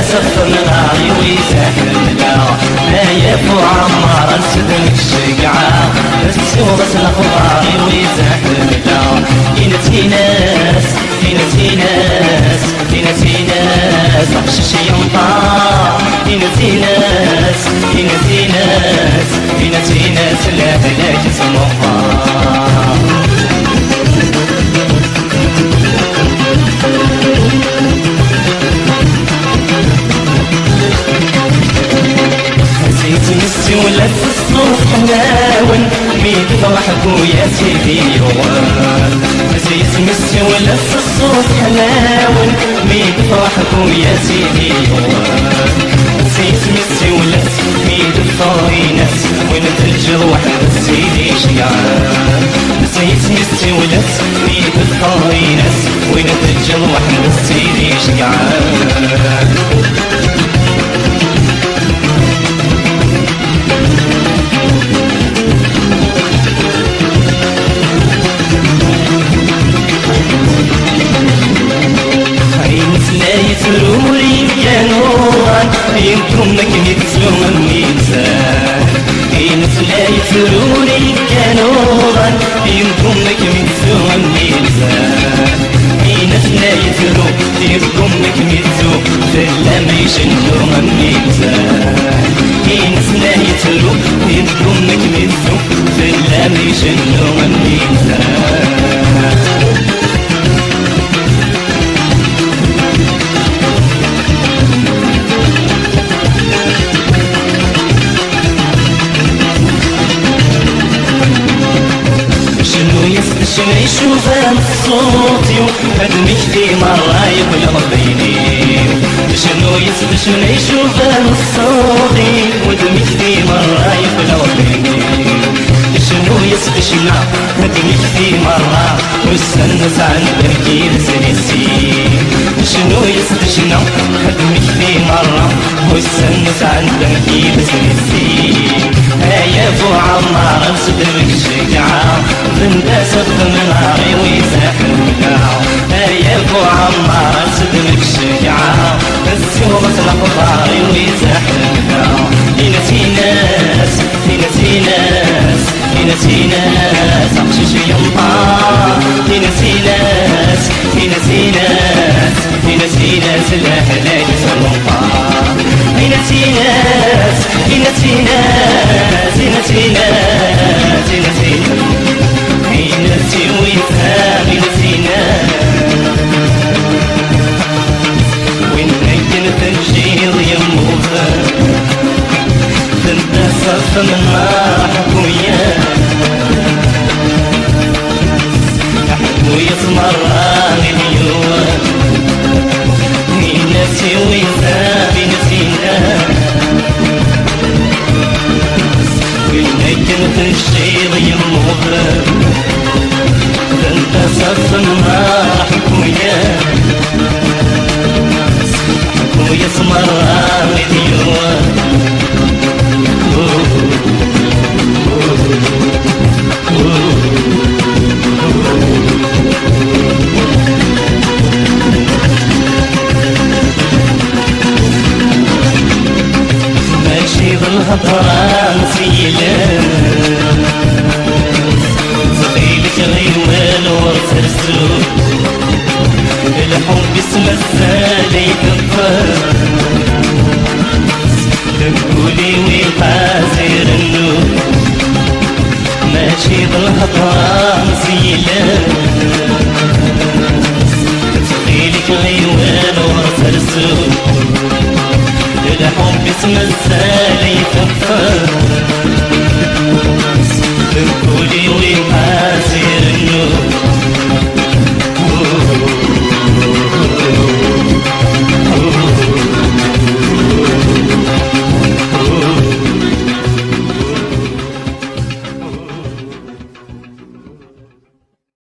سف نغاري ويسحلنا نايف وعمار نسدمك الشقعة السوغس الأخباري ويسحلنا ينتي ناس ينتي ناس ينتي ناس بخشش ينطار ينتي ناس ينتي ناس ينتي ناس لا هلاك سمطار مسي ولا الصوت حناون مين فرحك ويا سيدي يوان مسي ولا الصوت حناون مين فرحك ويا سيدي يوان مسي ولا مين الطاينات وين الجروح سيدي شيعان مسي ولا مين الطاينات وين الجروح سيدي شيعان يتروري بجانوان يمكنك يتسلم الميزان لا يتروري بجانوان يمكنك يتسلم الميزان لا يترو يمكنك يتسو فلا ما يشنهم الميزان لا يترو يمكنك يتسو فلا ما يشنهم الميزان شنو يشوف صوتي وهدمك في مرة يغير بيني شنو يشوف صوتي وهدمك في مرة يغير بيني شنو يسبشنا هدمك في مرة والسنس عن تركيب سنسي شنو يسبشنا هدمك في مرة والسنس عن تركيب سنسي يا ابو عمار صدرك شجعة بنت سقف نهاري ويسحبنا يا ابو عمار صدرك شجعة السوغة الأخضاري ويسحبنا ينتي ناس ينتي ناس ينتي ناس أقشش ينطار ينتي ناس ينتي ناس ينتي ناس لا هلاك سلطان ينتي ناس ينتي ناس ينتي ناس ينتي ينتي ويفهم ينتي ناس وين نجن تنشير يموت تنت صف من راحك وياه ويسمر راغي اليوم ينتي ويفهم ينتي ناس كنت الشيض يمغرب انت صف راحك وياه ويسمر راغي اليوم ماشي بالهضرة نسيلة صغيلك غيوان ورسرسو الحب اسم الزالي كفر تقولي ويقاسر النور ماشي بالهضرة نسيلة صغيلك غيوان ورسرسو